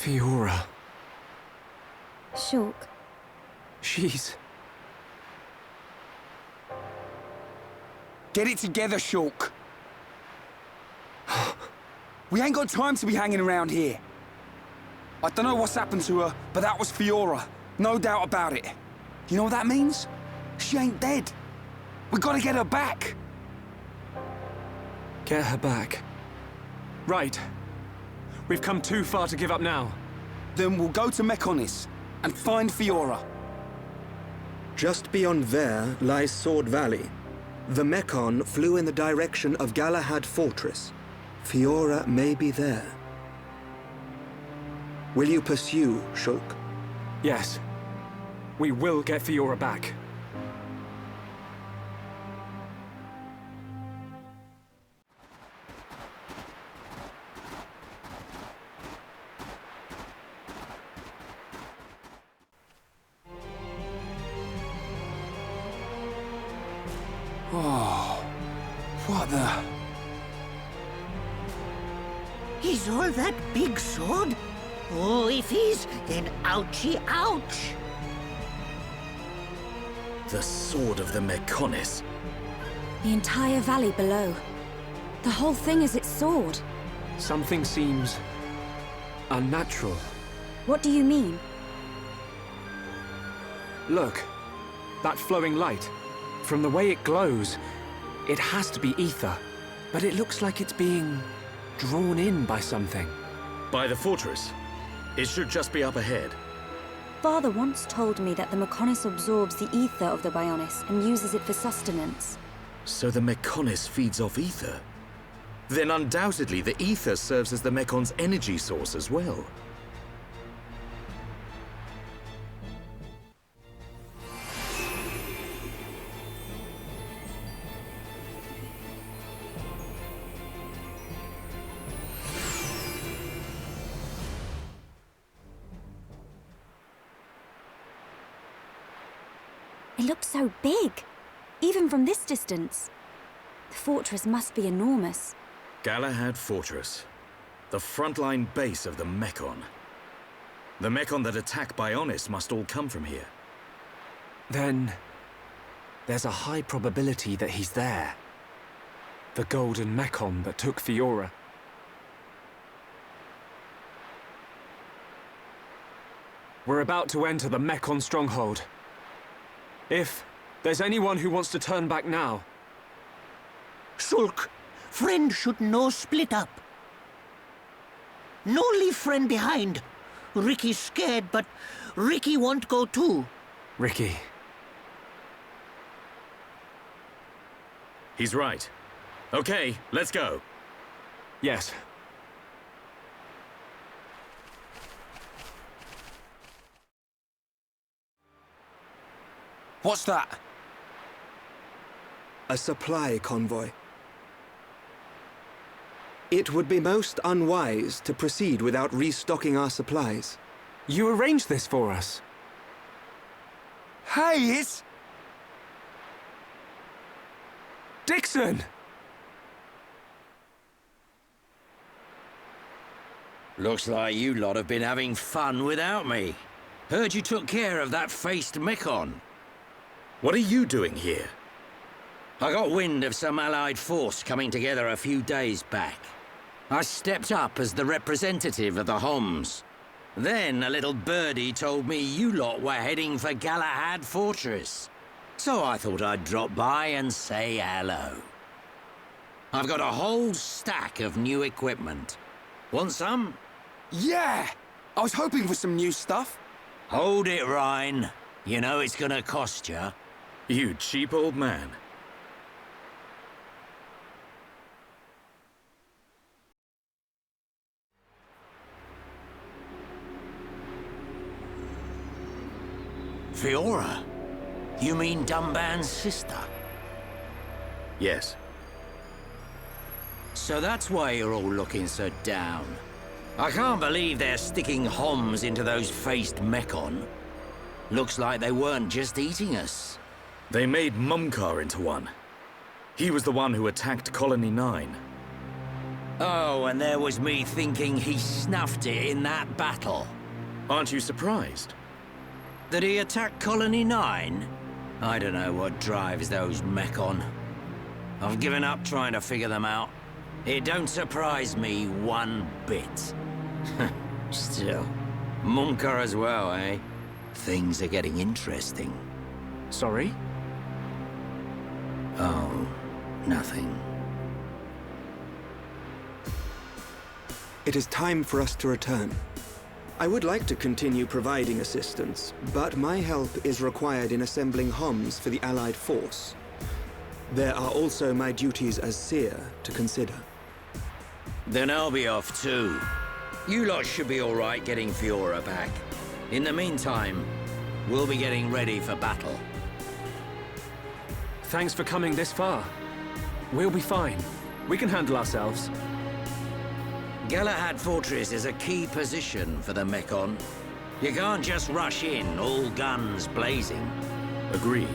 Fiora. Shulk. She's... Get it together, Shulk. We ain't got time to be hanging around here. I don't know what's happened to her, but that was Fiora. No doubt about it. You know what that means? She ain't dead. We gotta get her back. Get her back. Right. We've come too far to give up now. Then we'll go to Mechonis and find Fiora. Just beyond there lies Sword Valley. The Mechon flew in the direction of Galahad Fortress. Fiora may be there. Will you pursue, Shulk? Yes. We will get Fiora back. Oh, what the... Is all that big sword? Oh, if he's, then ouchie ouch! The sword of the Mechonis. The entire valley below. The whole thing is its sword. Something seems... unnatural. What do you mean? Look. That flowing light. From the way it glows, it has to be ether. But it looks like it's being... drawn in by something. By the fortress. It should just be up ahead. Father once told me that the Mechonis absorbs the ether of the Bionis and uses it for sustenance. So the Mechonis feeds off ether? Then undoubtedly the ether serves as the Mekon's energy source as well. It looks so big, even from this distance. The fortress must be enormous. Galahad Fortress. The frontline base of the Mechon. The Mechon that attack Bionis must all come from here. Then... there's a high probability that he's there. The golden Mechon that took Fiora. We're about to enter the Mechon stronghold. If there's anyone who wants to turn back now... Shulk, friend should no split up. No leave friend behind. Ricky's scared, but Ricky won't go too. Ricky. He's right. Okay, let's go. Yes. What's that? A supply convoy. It would be most unwise to proceed without restocking our supplies. You arranged this for us. Hey, it's... Dixon! Looks like you lot have been having fun without me. Heard you took care of that faced Mechon. What are you doing here? I got wind of some allied force coming together a few days back. I stepped up as the representative of the Homs. Then a little birdie told me you lot were heading for Galahad Fortress. So I thought I'd drop by and say hello. I've got a whole stack of new equipment. Want some? Yeah! I was hoping for some new stuff. Hold it, Ryan. You know it's gonna cost you. You cheap old man. Fiora? You mean Dunban's sister? Yes. So that's why you're all looking so down. I can't believe they're sticking Homs into those faced Mechon. Looks like they weren't just eating us. They made Mumkar into one. He was the one who attacked Colony 9. Oh, and there was me thinking he snuffed it in that battle. Aren't you surprised? Did he attack Colony 9? I don't know what drives those Mechon. I've given up trying to figure them out. It don't surprise me one bit. Still, Munker as well, eh? Things are getting interesting. Sorry? Oh, nothing. It is time for us to return. I would like to continue providing assistance, but my help is required in assembling HOMS for the Allied force. There are also my duties as seer to consider. Then I'll be off too. You lot should be all right getting Fiora back. In the meantime, we'll be getting ready for battle. Thanks for coming this far. We'll be fine. We can handle ourselves. Galahad Fortress is a key position for the Mechon. You can't just rush in, all guns blazing. Agreed.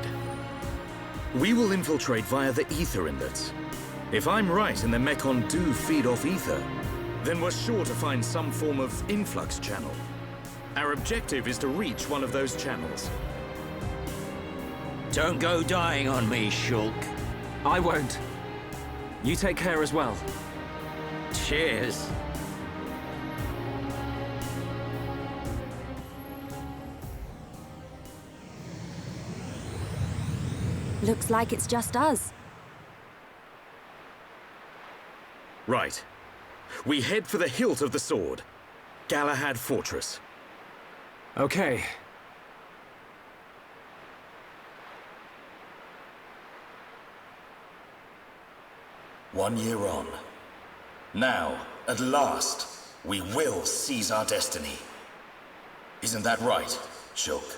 We will infiltrate via the ether inlets. If I'm right and the Mechon do feed off ether, then we're sure to find some form of influx channel. Our objective is to reach one of those channels. Don't go dying on me, Shulk. I won't. You take care as well. Cheers. Looks like it's just us. Right. We head for the hilt of the sword. Galahad Fortress. Okay. One year on. Now, at last, we will seize our destiny. Isn't that right, Shulk?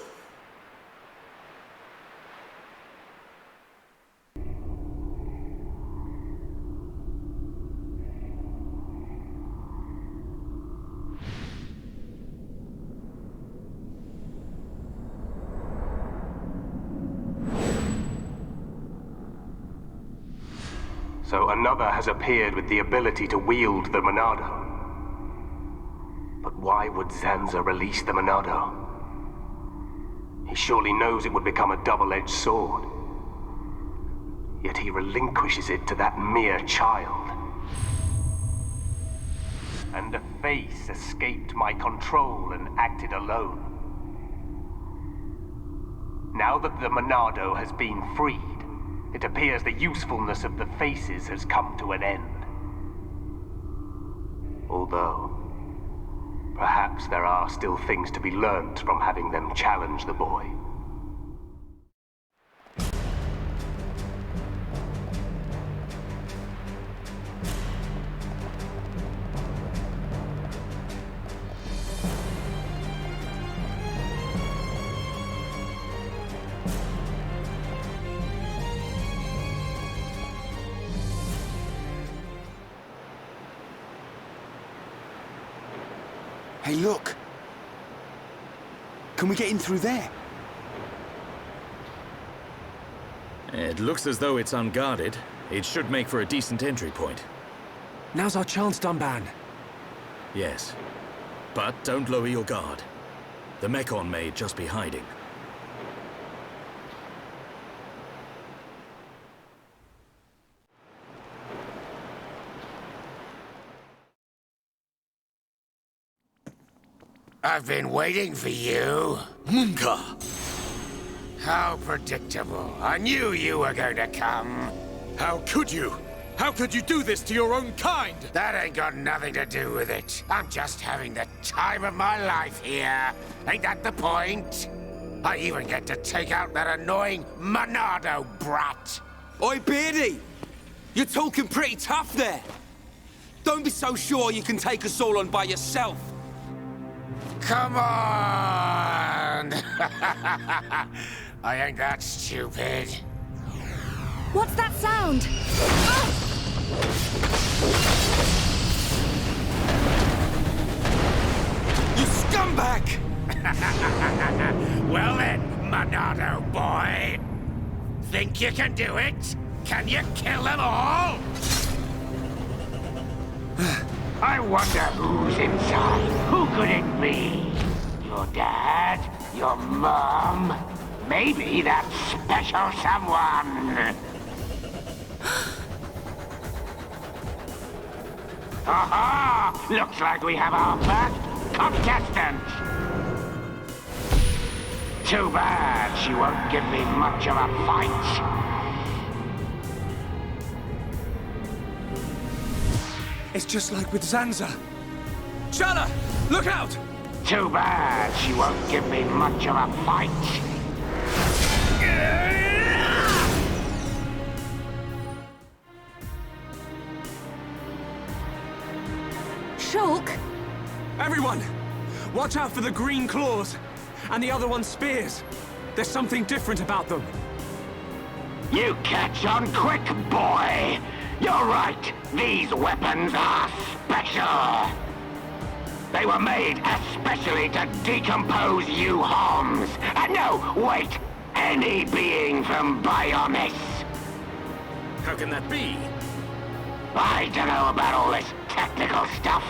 So another has appeared with the ability to wield the Monado. But why would Zanza release the Monado? He surely knows it would become a double-edged sword. Yet he relinquishes it to that mere child. And a face escaped my control and acted alone. Now that the Monado has been freed, it appears the usefulness of the faces has come to an end. Although, perhaps there are still things to be learnt from having them challenge the boy. Hey, look! Can we get in through there? It looks as though it's unguarded. It should make for a decent entry point. Now's our chance, Dunban. Yes. But don't lower your guard. The Mechon may just be hiding. I've been waiting for you. Munka! How predictable. I knew you were going to come. How could you? How could you do this to your own kind? That ain't got nothing to do with it. I'm just having the time of my life here. Ain't that the point? I even get to take out that annoying Monado brat. Oi, Beardy! You're talking pretty tough there. Don't be so sure you can take us all on by yourself. Come on! I ain't that stupid. What's that sound? You scumbag! Well then, Monado boy. Think you can do it? Can you kill them all? I wonder who's inside. Who could it be? Your dad? Your mom? Maybe that special someone. Aha! Looks like we have our first contestant. Too bad she won't give me much of a fight. It's just like with Zanza. Shala, look out! Too bad she won't give me much of a fight. Shulk! Everyone, watch out for the green claws and the other one's spears. There's something different about them. You catch on quick, boy. You're right. These weapons are special. They were made especially to decompose you Homs. No, wait. Any being from Bionis. How can that be? I don't know about all this technical stuff,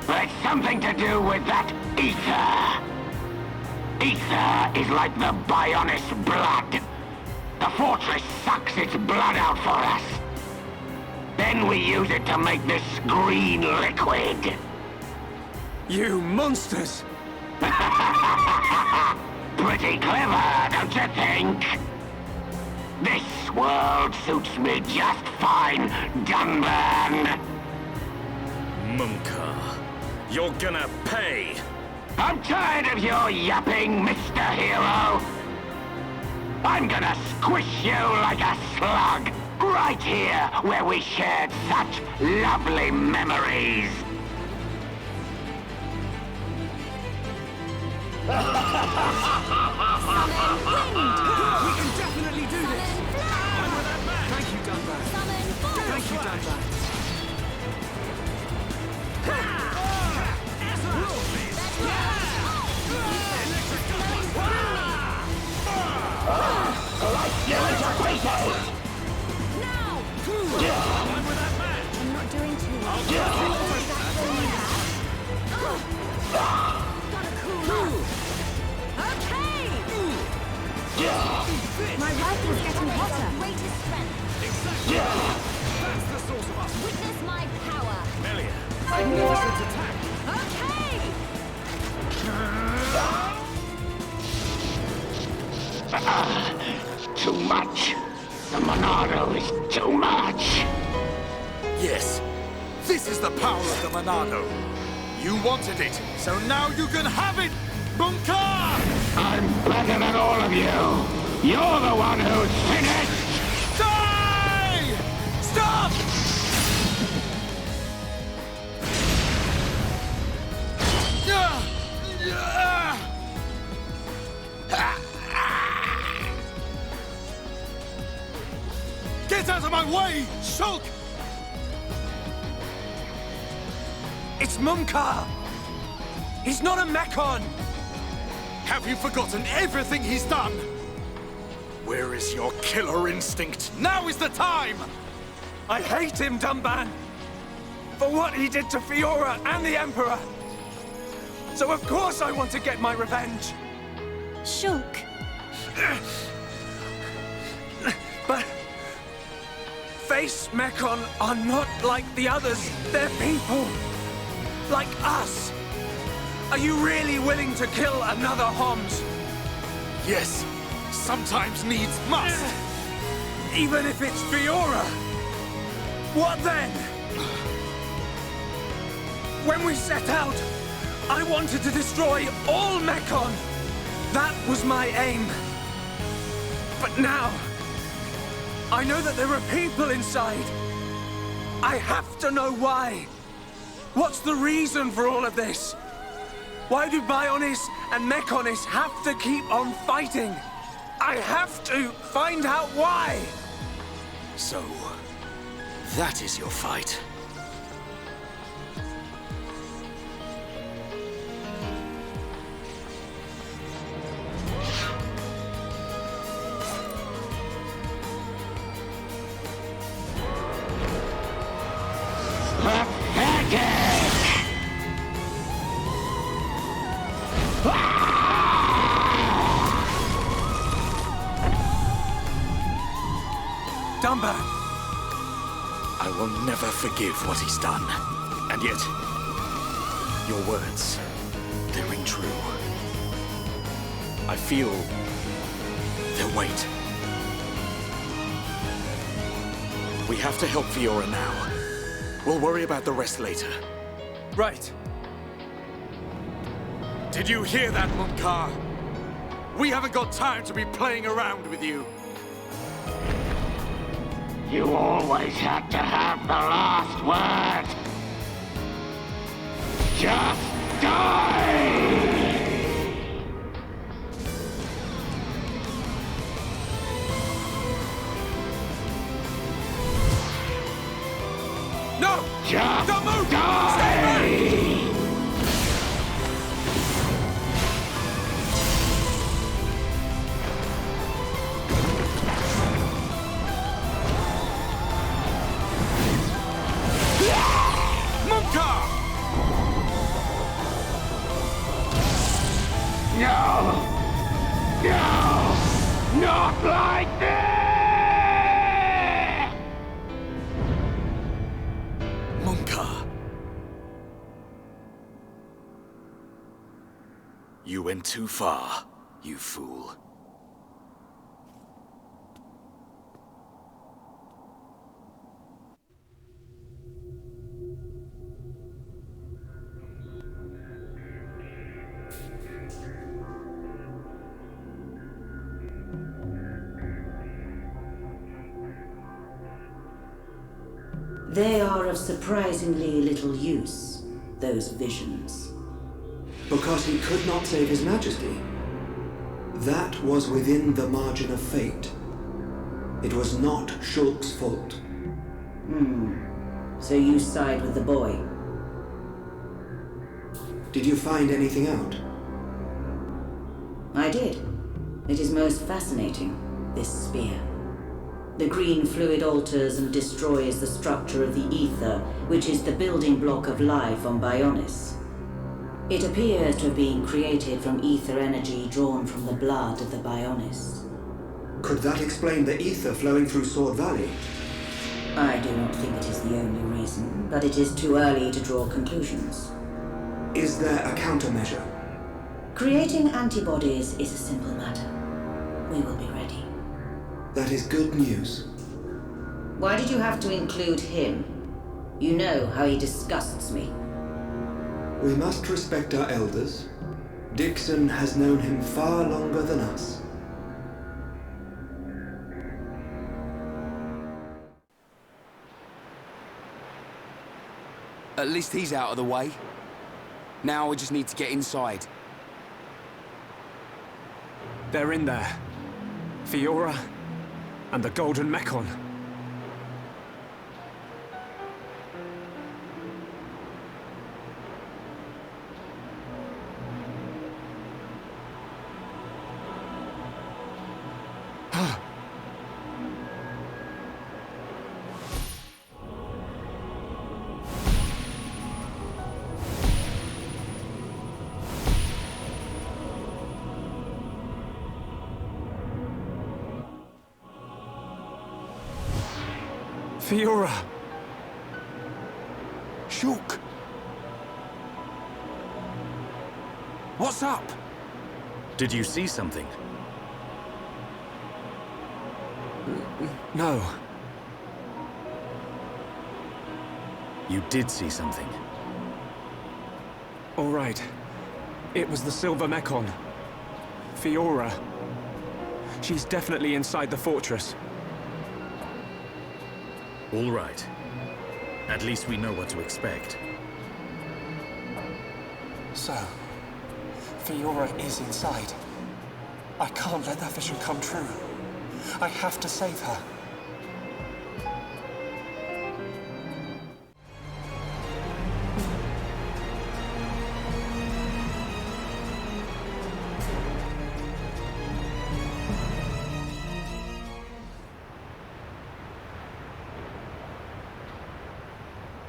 but it's something to do with that ether. Ether is like the Bionis blood. The fortress sucks its blood out for us. Then we use it to make this green liquid. You monsters! Pretty clever, don't you think? This world suits me just fine, Dunban. Munka, you're gonna pay! I'm tired of your yapping, Mr. Hero. I'm gonna squish you like a slug, right here where we shared such lovely memories. We can definitely do this! Thank you, Dunban. Thank you, Dunban. I'm not doing too well. Okay! My rifle's getting hotter. Greatest strength. That's the source of us. Witness my power. Melia, Magnificent attack. Okay! Too much. The Monado is too much. Yes. This is the power of the Monado. You wanted it, so now you can have it! Bunka! I'm better than all of you. You're the one who's finished. Die! Stop! Get out of my way, Shulk! It's Mumka! He's not a Mechon! Have you forgotten everything he's done? Where is your killer instinct? Now is the time! I hate him, Dunban! For what he did to Fiora and the Emperor! So of course I want to get my revenge! Shulk. But... Face Mechon are not like the others. They're people. Like us. Are you really willing to kill another Homs? Yes, sometimes needs must. Even if it's Fiora? What then? When we set out, I wanted to destroy all Mechon. That was my aim. But now, I know that there are people inside. I have to know why. What's the reason for all of this? Why do Bionis and Mechonis have to keep on fighting? I have to find out why! So, that is your fight. Pathetic! scumbag! I will never forgive what he's done. And yet, your words, they ring true. I feel their weight. We have to help Fiora now. We'll worry about the rest later. Right. Did you hear that, Munkar? We haven't got time to be playing around with you. You always had to have the last word. Just die! No! Just Don't move! die! Stay back! Munkar! No! No! Not like this! Munkar. You went too far, you fool. They are of surprisingly little use, those visions. Because he could not save his majesty. That was within the margin of fate. It was not Shulk's fault. So you side with the boy? Did you find anything out? I did. It is most fascinating, this spear. The green fluid alters and destroys the structure of the ether, which is the building block of life on Bionis. It appears to have been created from ether energy drawn from the blood of the Bionis. Could that explain the ether flowing through Sword Valley? I do not think it is the only reason, but it is too early to draw conclusions. Is there a countermeasure? Creating antibodies is a simple matter. We will be ready. That is good news. Why did you have to include him? You know how he disgusts me. We must respect our elders. Dixon has known him far longer than us. At least he's out of the way. Now we just need to get inside. They're in there. Fiora and the Golden Mechon. Fiora! Shulk! What's up? Did you see something? No. You did see something. All right. It was the Silver Mechon. Fiora. She's definitely inside the fortress. All right. At least we know what to expect. So, Fiora is inside. I can't let that vision come true. I have to save her.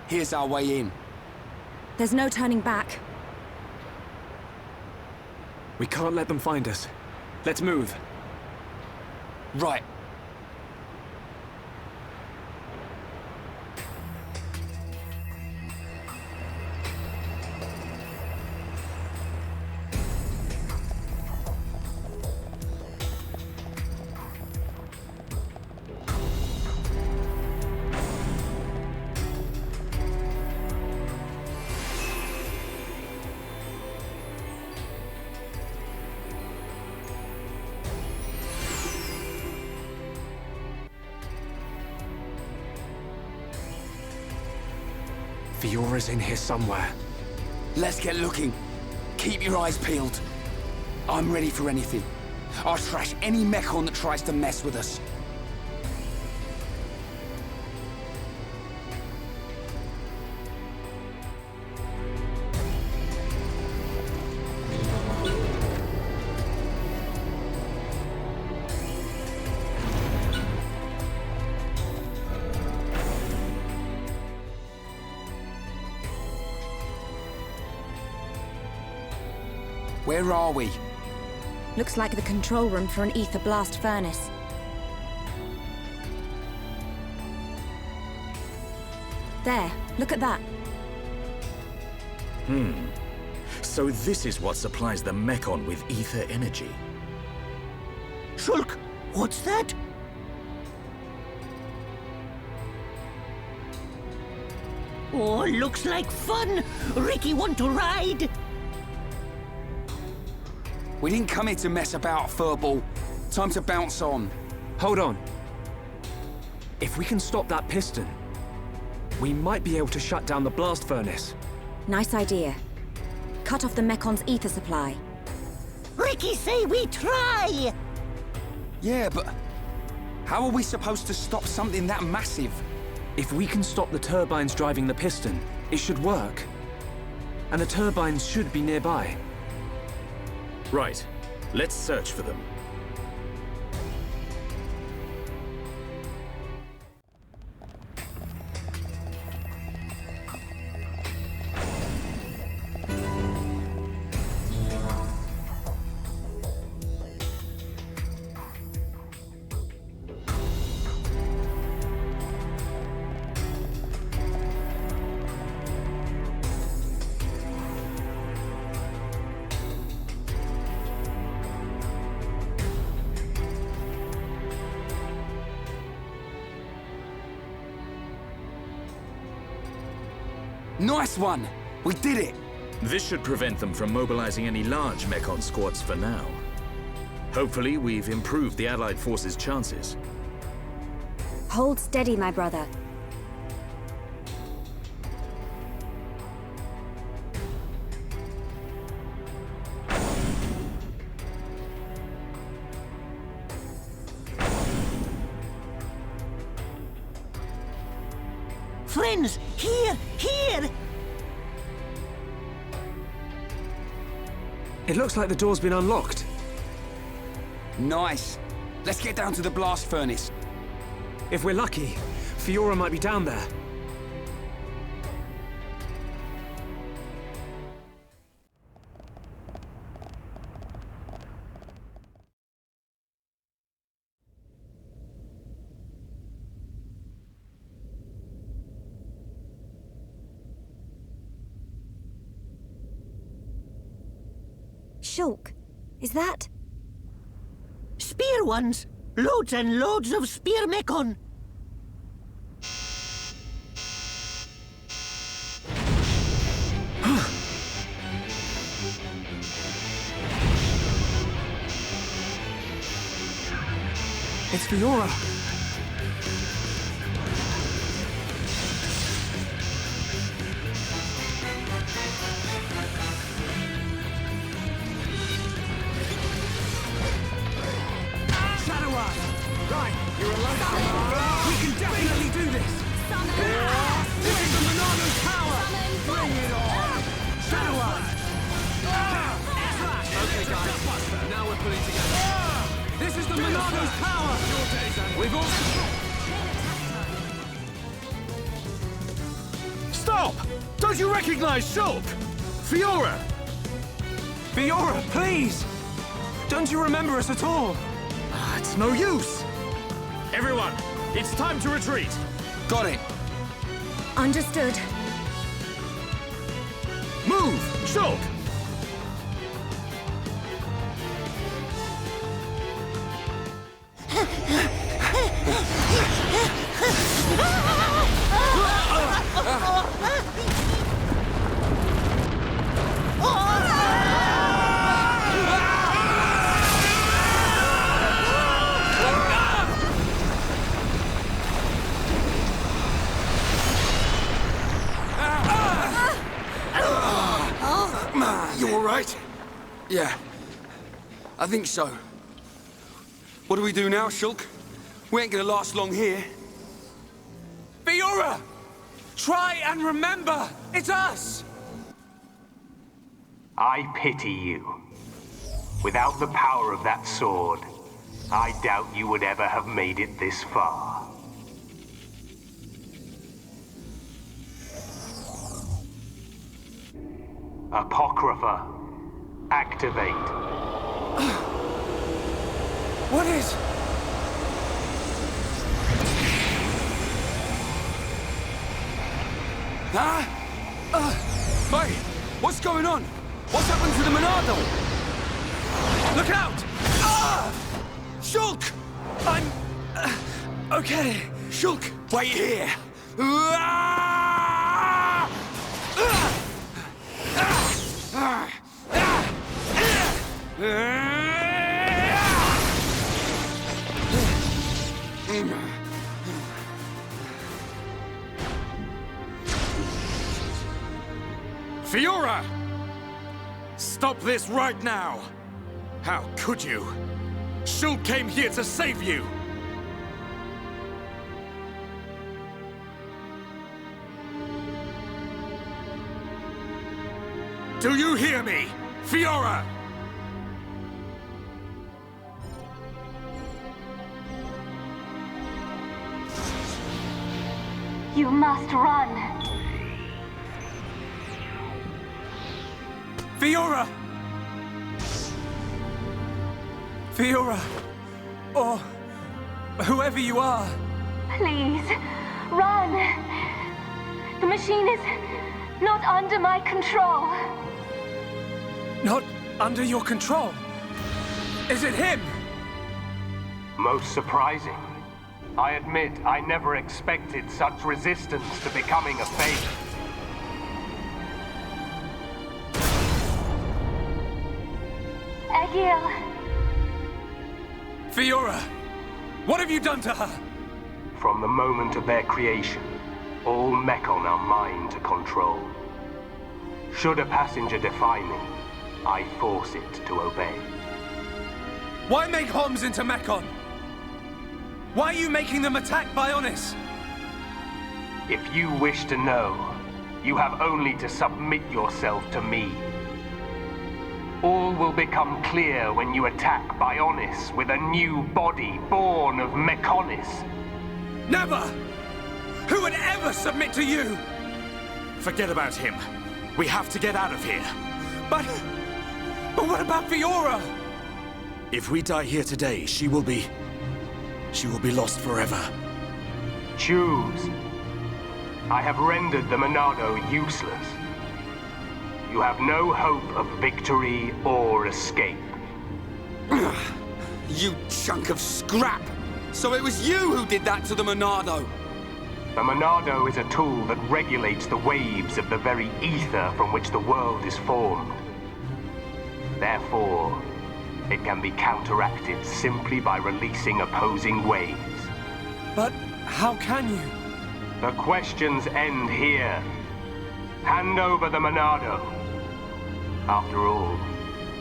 Here's our way in. There's no turning back. We can't let them find us. Let's move. Right. Fiora's in here somewhere. Let's get looking. Keep your eyes peeled. I'm ready for anything. I'll trash any Mechon that tries to mess with us. Where are we? Looks like the control room for an ether blast furnace. There, look at that. So this is what supplies the Mechon with ether energy. Shulk, what's that? Oh, looks like fun. Ricky want to ride? We didn't come here to mess about, furball. Time to bounce on. Hold on. If we can stop that piston, we might be able to shut down the blast furnace. Nice idea. Cut off the Mekon's ether supply. Ricky say we try. Yeah, but how are we supposed to stop something that massive? If we can stop the turbines driving the piston, it should work. And the turbines should be nearby. Right. Let's search for them. Nice one! We did it! This should prevent them from mobilizing any large Mechon squads for now. Hopefully, we've improved the Allied forces' chances. Hold steady, my brother. Friends, here, here! It looks like the door's been unlocked. Nice. Let's get down to the blast furnace. If we're lucky, Fiora might be down there. Shulk, is that? Spear ones! Loads and loads of spear Mechon! It's Fiora! Right, you're alone. We can definitely do this! This is the Monolithsoft power! Bring it on! Shadow Eye! Okay, guys, now we're putting together. This is the Monolithsoft power! We've all... Stop! Don't you recognize Shulk? Fiora! Fiora, please! Don't you remember us at all? It's no use! Everyone, it's time to retreat! Got it! Understood. Move! Shulk! right? Yeah. I think so. What do we do now, Shulk? We ain't gonna last long here. Fiora! Try and remember! It's us! I pity you. Without the power of that sword, I doubt you would ever have made it this far. Apocrypha, activate. What is... Huh? Hey, what's going on? What's happened to the Monado? Look out! Ah! Shulk! I'm... okay. Shulk, wait here! Fiora! Stop this right now! How could you? Shulk came here to save you! Do you hear me? Fiora! You must run. Fiora! Fiora! Or... whoever you are. Please, run. The machine is not under my control. Not under your control? Is it him? Most surprising. I admit I never expected such resistance to becoming a faith. Egil. Fiora! What have you done to her? From the moment of their creation, all Mechon are mine to control. Should a passenger defy me, I force it to obey. Why make Homs into Mechon? Why are you making them attack Bionis? If you wish to know, you have only to submit yourself to me. All will become clear when you attack Bionis with a new body born of Mechonis. Never! Who would ever submit to you? Forget about him. We have to get out of here. But what about Fiora? If we die here today, she will be lost forever. Choose. I have rendered the Monado useless. You have no hope of victory or escape. You chunk of scrap! So it was you who did that to the Monado! The Monado is a tool that regulates the waves of the very ether from which the world is formed. Therefore, it can be counteracted simply by releasing opposing waves. But how can you? The questions end here. Hand over the Monado. After all,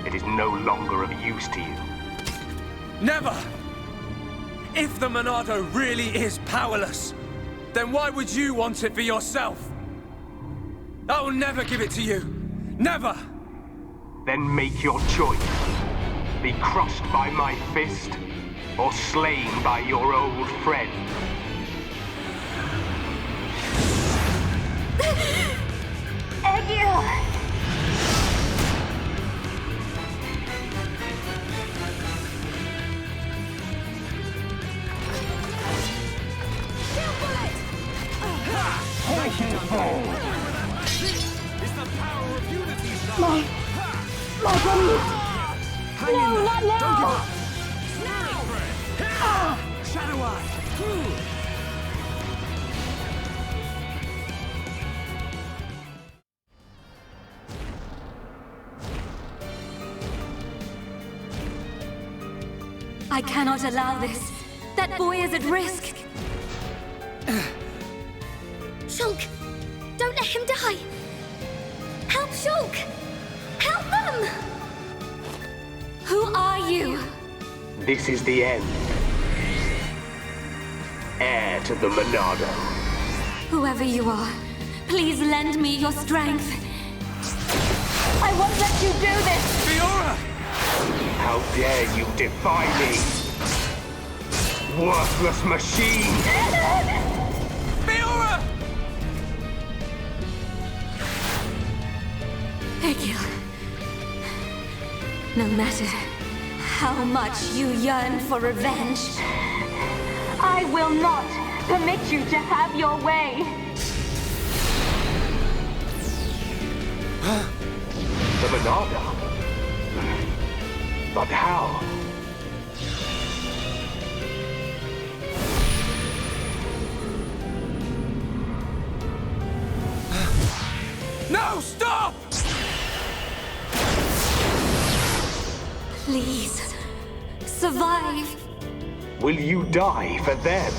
it is no longer of use to you. Never! If the Monado really is powerless, then why would you want it for yourself? I will never give it to you. Never! Then make your choice. Be crushed by my fist, or slain by your old friend. Egil! It's the power of unity, My body! Hang No, in there. not now! Don't give up! Shadow Eye! I cannot allow this. That boy is at risk. Shulk! Don't let him die! Help Shulk! Help Who are you? This is the end. Heir to the Monado. Whoever you are, please lend me your strength. I won't let you do this! Fiora! How dare you defy me? Worthless machine! Fiora! Egil. No matter how much you yearn for revenge, I will not permit you to have your way. The Monado? But how? No, stop! Please, survive. Will you die for them?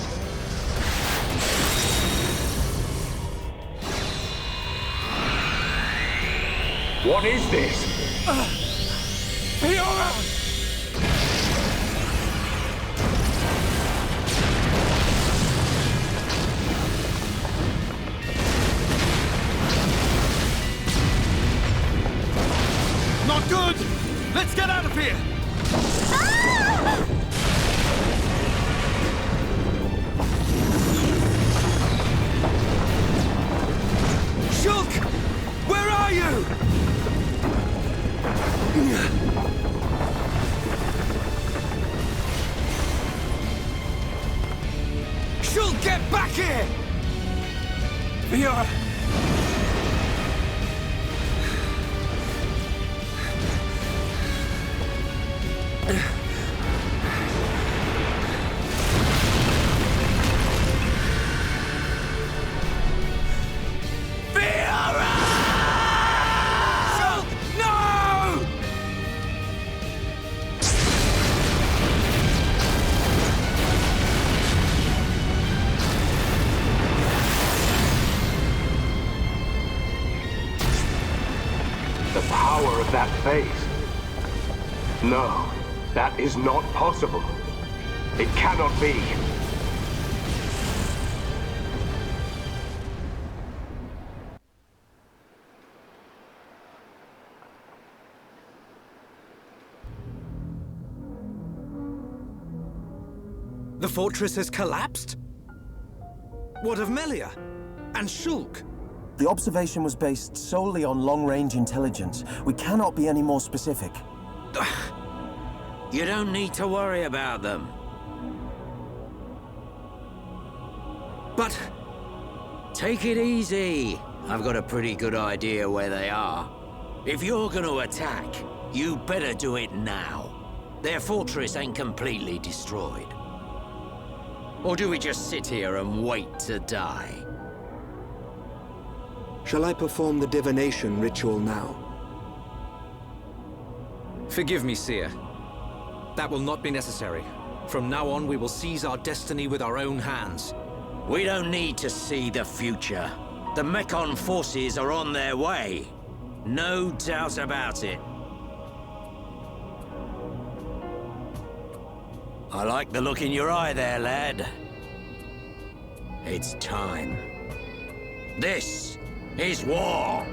What is this? Fiora! Not good! Let's get out of here! Shulk! Where are you? Shulk, get back here! Fiora! The power of that face. No, that is not possible. It cannot be. The fortress has collapsed? What of Melia? And Shulk? The observation was based solely on long-range intelligence. We cannot be any more specific. You don't need to worry about them. But... Take it easy. I've got a pretty good idea where they are. If you're gonna attack, you better do it now. Their fortress ain't completely destroyed. Or do we just sit here and wait to die? Shall I perform the divination ritual now? Forgive me, Seer. That will not be necessary. From now on, we will seize our destiny with our own hands. We don't need to see the future. The Mechon forces are on their way. No doubt about it. I like the look in your eye there, lad. It's time. This is war.